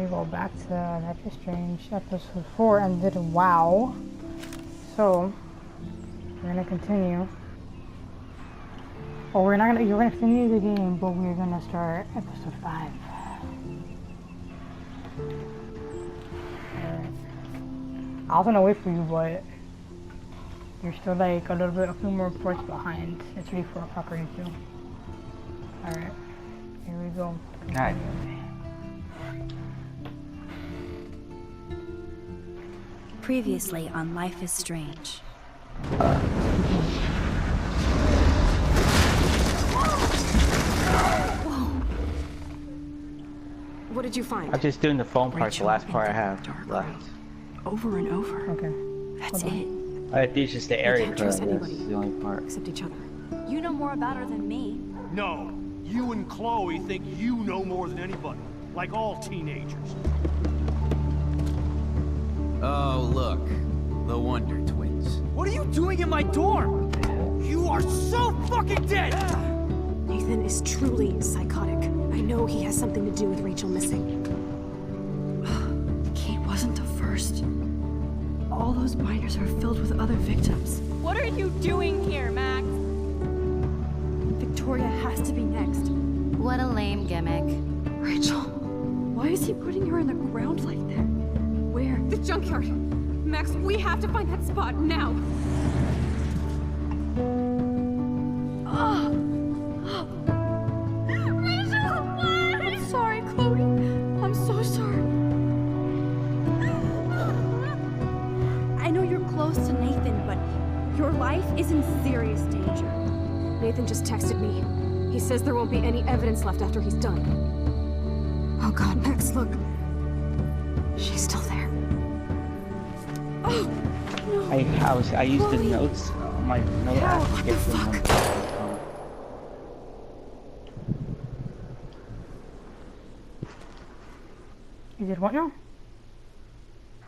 we go back to Life is Strange. Episode 4 ended WoW. So, we're gonna continue. Oh, we're not gonna, you're gonna continue the game, but we're gonna start episode 5. I was gonna wait for you, but you're still like a few more reports behind. It's already 4 o'clock already too. Alright, here we go. God. Previously on Life is Strange. What did you find? I'm just doing the phone part, the Rachel last part I in the have dark left. Over and over. Okay. That's it. I think it's just the area can't code, trust that's anybody. the only part. Except each other. You know more about her than me. No, you and Chloe think you know more than anybody, like all teenagers. Oh, look. The Wonder Twins. What are you doing in my dorm? You are so fucking dead! Nathan is truly psychotic. I know he has something to do with Rachel missing. Kate wasn't the first. All those binders are filled with other victims. What are you doing here, Max? Victoria has to be next. What a lame gimmick. Rachel, why is he putting her in the ground like that? Where? The junkyard. Max, we have to find that spot now. Rachel, what? I'm sorry, Chloe. I'm so sorry. I know you're close to Nathan, but your life is in serious danger. Nathan just texted me. He says there won't be any evidence left after he's done. Oh God, Max, look. She's still there. Oh, no. I used the Chloe. notes on my note How? app to What get the the fuck? numbers. You did what now?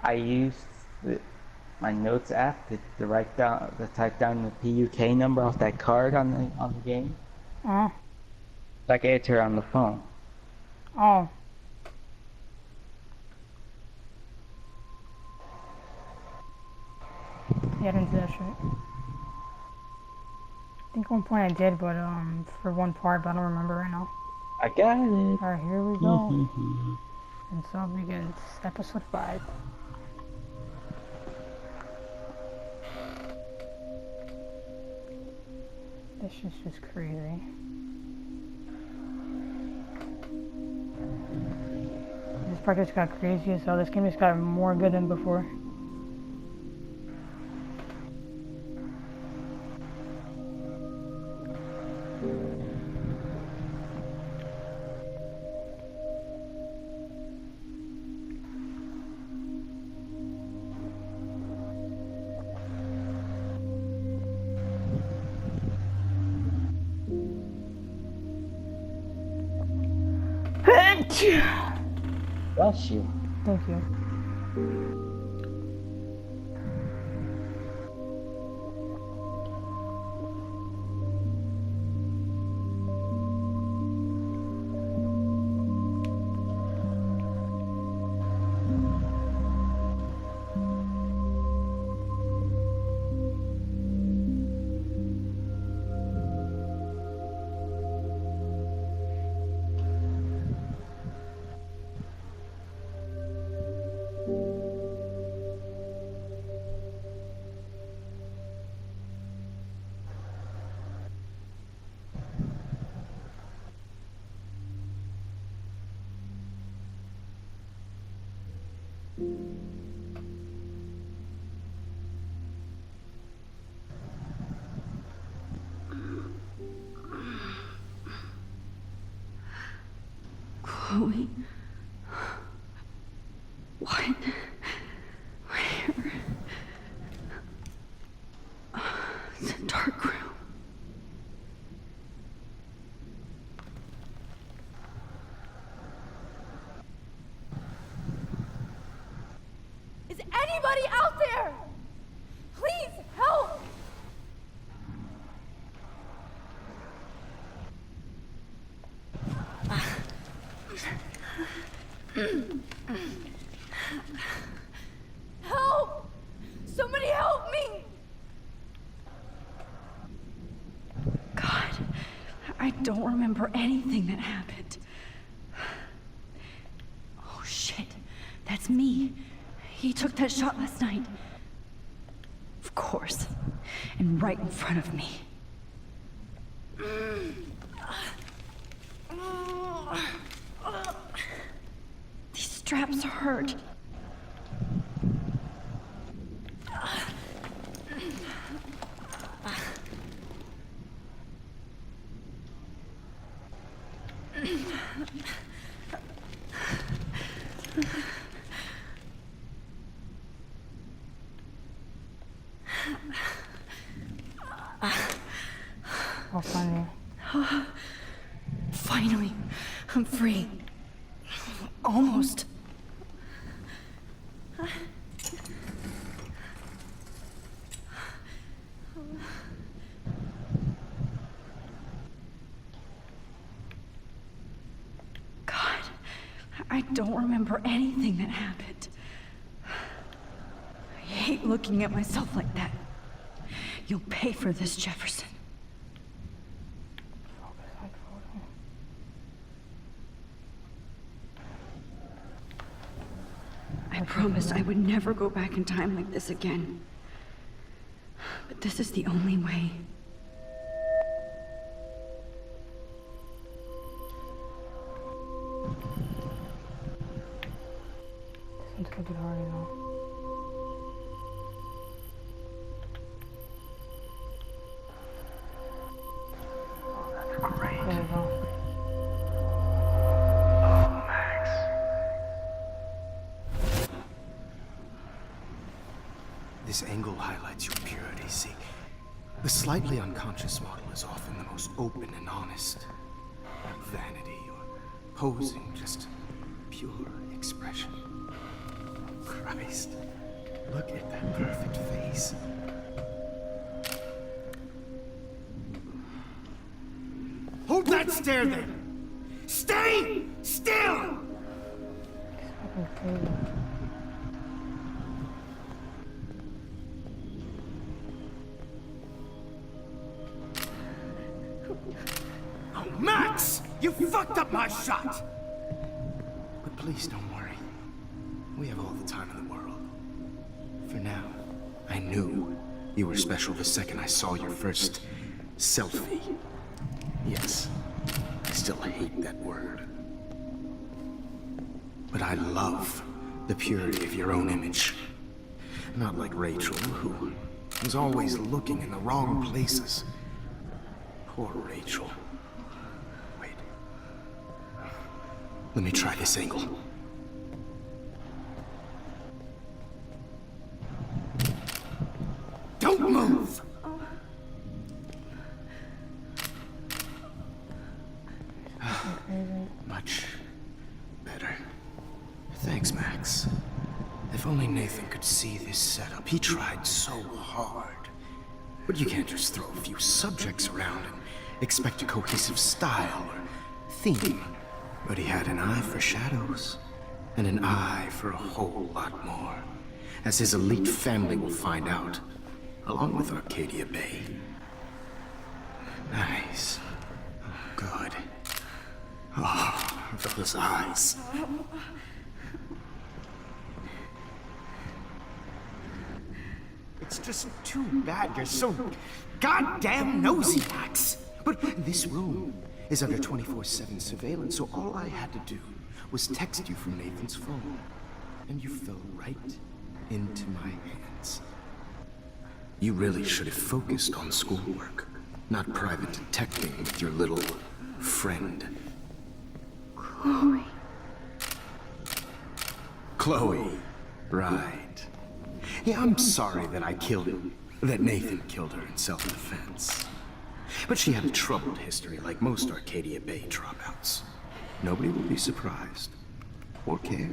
I used my notes app to write down, to type down the PUK number off that card on the game. Oh. So I can enter on the phone. Oh. Yeah, I didn't do that shit. I think one point I did, but for one part, but I don't remember right now. I got it. Alright, here we go. And so begins episode 5. This is just crazy. This part just got crazy, so this game just got more good than before. Bless you. Thank you. Chloe? What? Where? It's a dark room. Is anybody out there? Please help! Help! Somebody help me! God, I don't remember anything that happened. Oh shit, that's me. He took that shot last night. Of course, and right in front of me. These straps hurt. Oh, funny. Finally, I'm free. Almost. God, I don't remember anything that happened. I hate looking at myself like that. You'll pay for this, Jefferson. Focus on photo. I promised I would never go back in time like this again. But this is the only way. This one's gonna be hard, you know. There we go. This angle highlights your purity, see? The slightly unconscious model is often the most open and honest. Not vanity or posing, just pure expression. Christ, look at that perfect face. Hold that stare there! Stay still! Fucking crazy. Oh, Max! You fucked up my shot! But please don't worry. We have all the time in the world. For now, I knew you were special the second I saw your first selfie. Yes, I still hate that word. But I love the purity of your own image. Not like Rachel, who was always looking in the wrong places. Poor Rachel. Wait. Let me try this angle. Don't move! Much better. Thanks, Max. If only Nathan could see this setup. He tried so hard. But you can't just throw a few subjects around and expect a cohesive style or theme. But he had an eye for shadows, and an eye for a whole lot more, as his elite family will find out, along with Arcadia Bay. Nice. Good. Oh, those eyes. It's just too bad you're so goddamn nosy, Max. But this room is under 24/7 surveillance, so all I had to do was text you from Nathan's phone. And you fell right into my hands. You really should have focused on schoolwork, not private detecting with your little friend. Chloe. Chloe. Right. Yeah, I'm sorry that that Nathan killed her in self-defense. But she had a troubled history like most Arcadia Bay dropouts. Nobody will be surprised. Or care.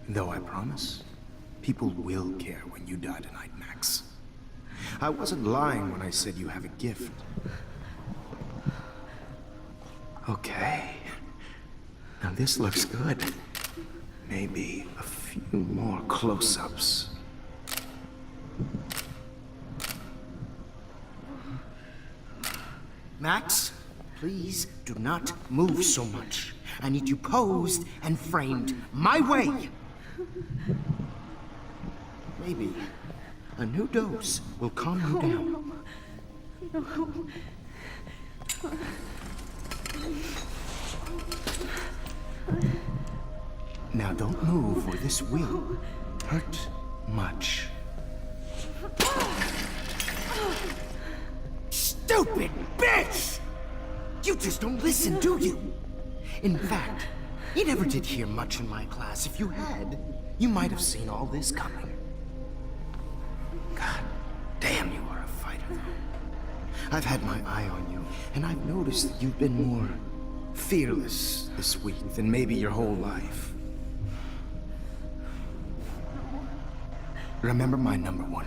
Though I promise, people will care when you die tonight, Max. I wasn't lying when I said you have a gift. Okay. Now this looks good. Maybe a few more close-ups. Max, please do not move so much. I need you posed and framed my way. Maybe a new dose will calm you down. Now don't move or this will hurt much. Stupid bitch! You just don't listen, do you? In fact, you never did hear much in my class. If you had, you might have seen all this coming. God damn, you are a fighter, though. I've had my eye on you, and I've noticed that you've been more fearless this week than maybe your whole life. Remember my #1 rule.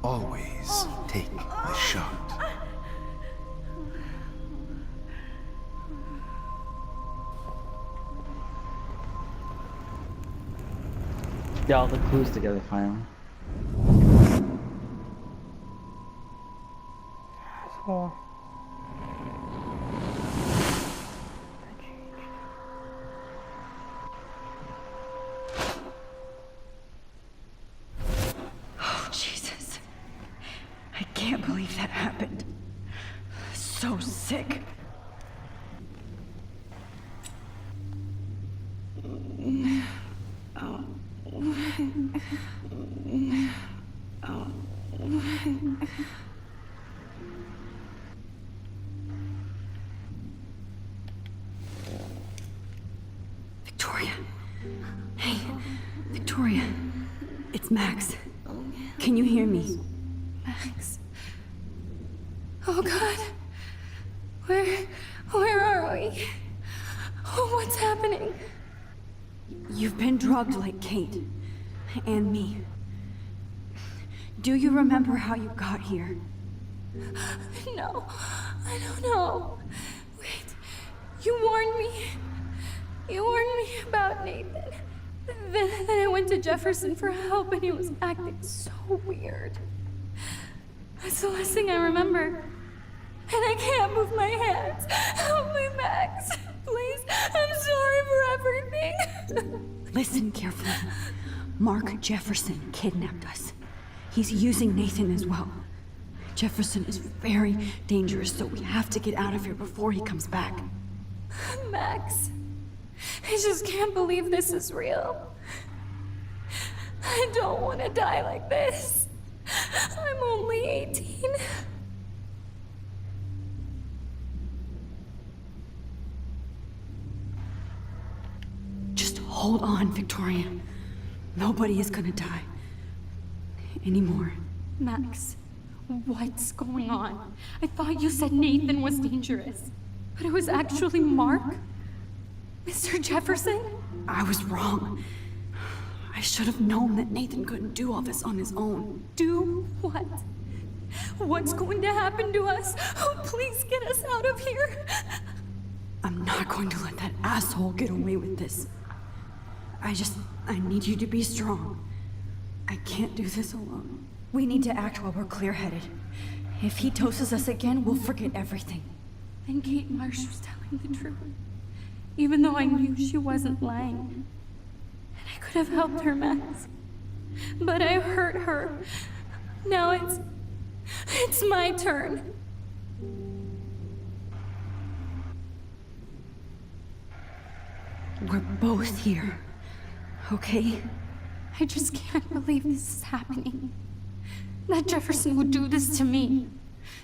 Always take the shot. Get all the clues together finally. Asshole. Oh, Jesus. I can't believe that happened. So sick. Victoria. Hey, Victoria. It's Max. Can you hear me? Max. Oh God. Where are we? Oh, what's happening? You've been drugged like Kate. And me. Do you remember how you got here? No, I don't know. Wait, you warned me. You warned me about Nathan. Then I went to Jefferson for help and he was acting so weird. That's the last thing I remember. And I can't move my hands. Help me, Max. Please, I'm sorry for everything. Listen carefully. Mark Jefferson kidnapped us. He's using Nathan as well. Jefferson is very dangerous, so we have to get out of here before he comes back. Max, I just can't believe this is real. I don't want to die like this. I'm only 18. Just hold on, Victoria. Nobody is gonna die. Anymore. Max, what's going on? I thought you said Nathan was dangerous, but it was actually Mark? Mr. Jefferson? I was wrong. I should have known that Nathan couldn't do all this on his own. Do what? What's going to happen to us? Oh, please get us out of here. I'm not going to let that asshole get away with this. I need you to be strong. I can't do this alone. We need to act while we're clear-headed. If he doses us again, we'll forget everything. Then Kate Marsh was telling the truth. Even though I knew she wasn't lying. And I could have helped her, Max. But I hurt her. Now it's my turn. We're both here. Okay? I just can't believe this is happening. That Jefferson would do this to me.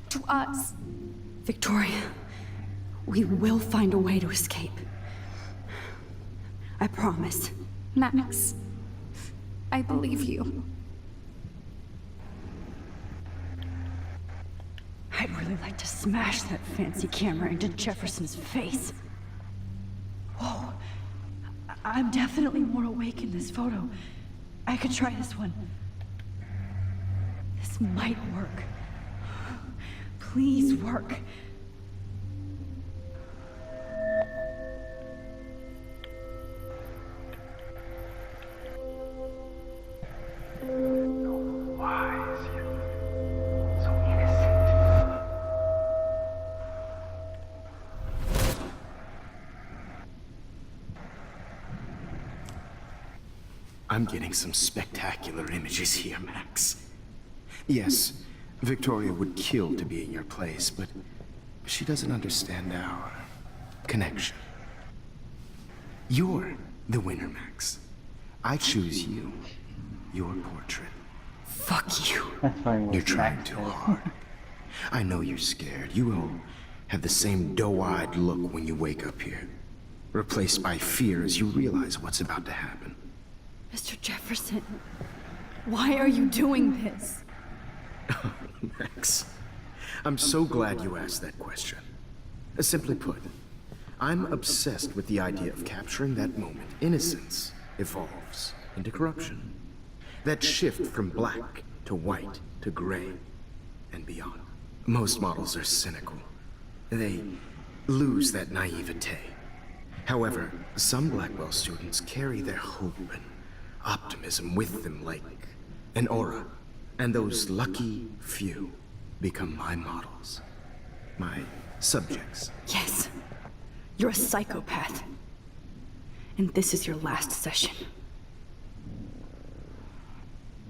To us. Victoria, we will find a way to escape. I promise. Max, I believe you. I'd really like to smash that fancy camera into Jefferson's face. Whoa. I'm definitely more awake in this photo. I could try this one. This might work. Please work. I'm getting some spectacular images here, Max. Yes, Victoria would kill to be in your place, but she doesn't understand our connection. You're the winner, Max. I choose you. Your portrait. Fuck you. That's funny. You're trying too hard. I know you're scared. You will have the same doe-eyed look when you wake up here. Replaced by fear as you realize what's about to happen. Mr. Jefferson, why are you doing this? Max, I'm so glad you asked that question. Simply put, I'm obsessed with the idea of capturing that moment innocence evolves into corruption. That shift from black to white to gray and beyond. Most models are cynical. They lose that naivete. However, some Blackwell students carry their hope and optimism with them like an aura. And those lucky few become my models. My subjects. Yes, you're a psychopath. And this is your last session.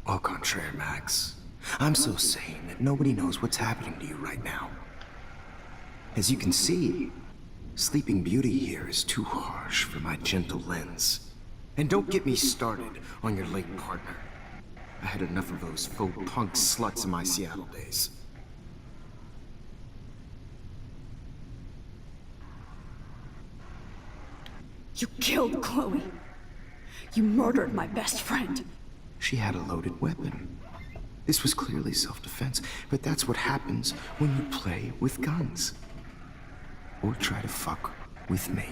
Au contraire, Max. I'm so sane that nobody knows what's happening to you right now. As you can see, Sleeping Beauty here is too harsh for my gentle lens. And don't get me started on your late partner. I had enough of those faux punk sluts in my Seattle days. You killed Chloe. You murdered my best friend. She had a loaded weapon. This was clearly self-defense, but that's what happens when you play with guns. Or try to fuck with me.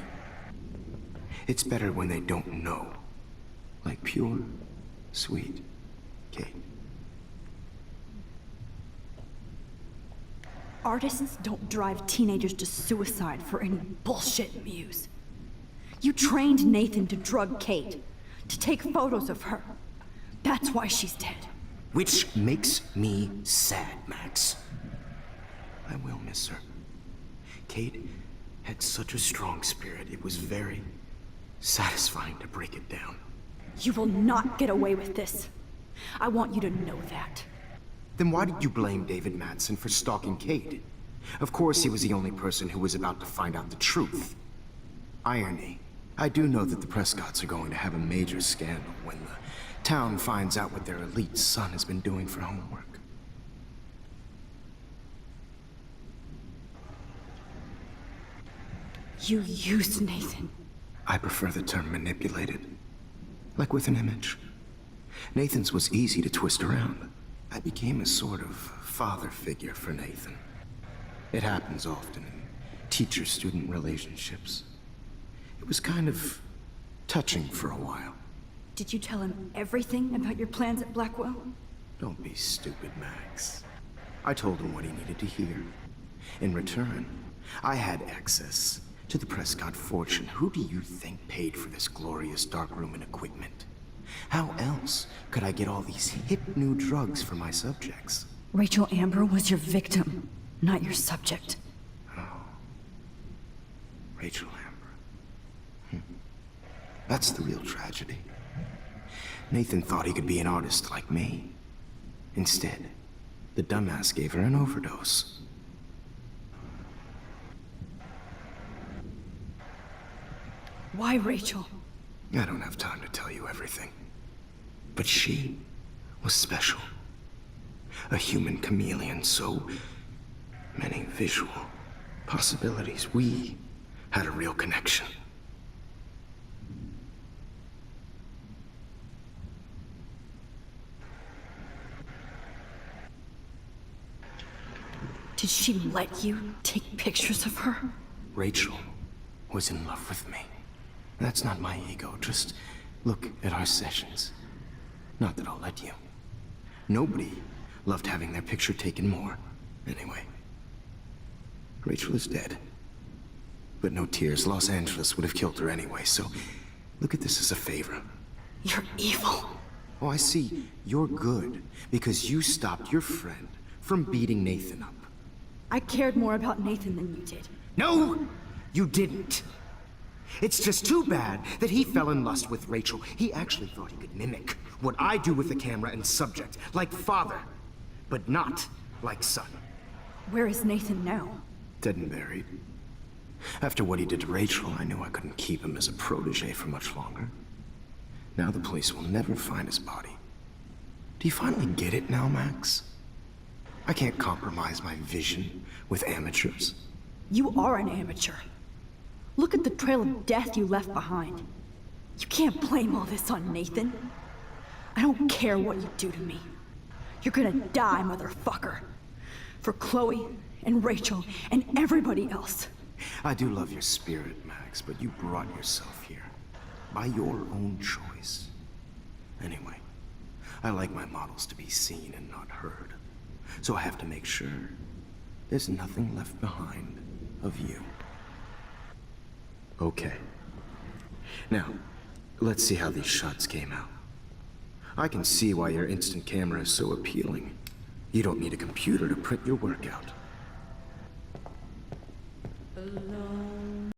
It's better when they don't know. Like pure, sweet Kate. Artists don't drive teenagers to suicide for any bullshit muse. You trained Nathan to drug Kate, to take photos of her. That's why she's dead. Which makes me sad, Max. I will miss her. Kate had such a strong spirit, it was very satisfying to break it down. You will not get away with this. I want you to know that. Then why did you blame David Madsen for stalking Kate? Of course he was the only person who was about to find out the truth. Irony. I do know that the Prescotts are going to have a major scandal when the town finds out what their elite son has been doing for homework. You used Nathan. I prefer the term manipulated. Like with an image. Nathan's was easy to twist around. I became a sort of father figure for Nathan. It happens often in teacher-student relationships. It was kind of touching for a while. Did you tell him everything about your plans at Blackwell? Don't be stupid, Max. I told him what he needed to hear. In return, I had access to the Prescott fortune. Who do you think paid for this glorious darkroom and equipment? How else could I get all these hip new drugs for my subjects? Rachel Amber was your victim, not your subject. Rachel Amber. That's the real tragedy. Nathan thought he could be an artist like me. Instead, the dumbass gave her an overdose. Why Rachel? I don't have time to tell you everything. But she was special. A human chameleon, so many visual possibilities. We had a real connection. Did she let you take pictures of her? Rachel was in love with me. That's not my ego, just look at our sessions. Not that I'll let you. Nobody loved having their picture taken more. Anyway, Rachel is dead. But no tears, Los Angeles would have killed her anyway, so look at this as a favor. You're evil. Oh, I see. You're good, because you stopped your friend from beating Nathan up. I cared more about Nathan than you did. No, you didn't. It's just too bad that he fell in lust with Rachel. He actually thought he could mimic what I do with the camera and subject, like father, but not like son. Where is Nathan now? Dead and buried. After what he did to Rachel, I knew I couldn't keep him as a protege for much longer. Now the police will never find his body. Do you finally get it now, Max? I can't compromise my vision with amateurs. You are an amateur. Look at the trail of death you left behind. You can't blame all this on Nathan. I don't care what you do to me. You're gonna die, motherfucker. For Chloe and Rachel and everybody else. I do love your spirit, Max, but you brought yourself here. By your own choice. Anyway, I like my models to be seen and not heard. So I have to make sure there's nothing left behind of you. Okay. Now, let's see how these shots came out. I can see why your instant camera is so appealing. You don't need a computer to print your work out.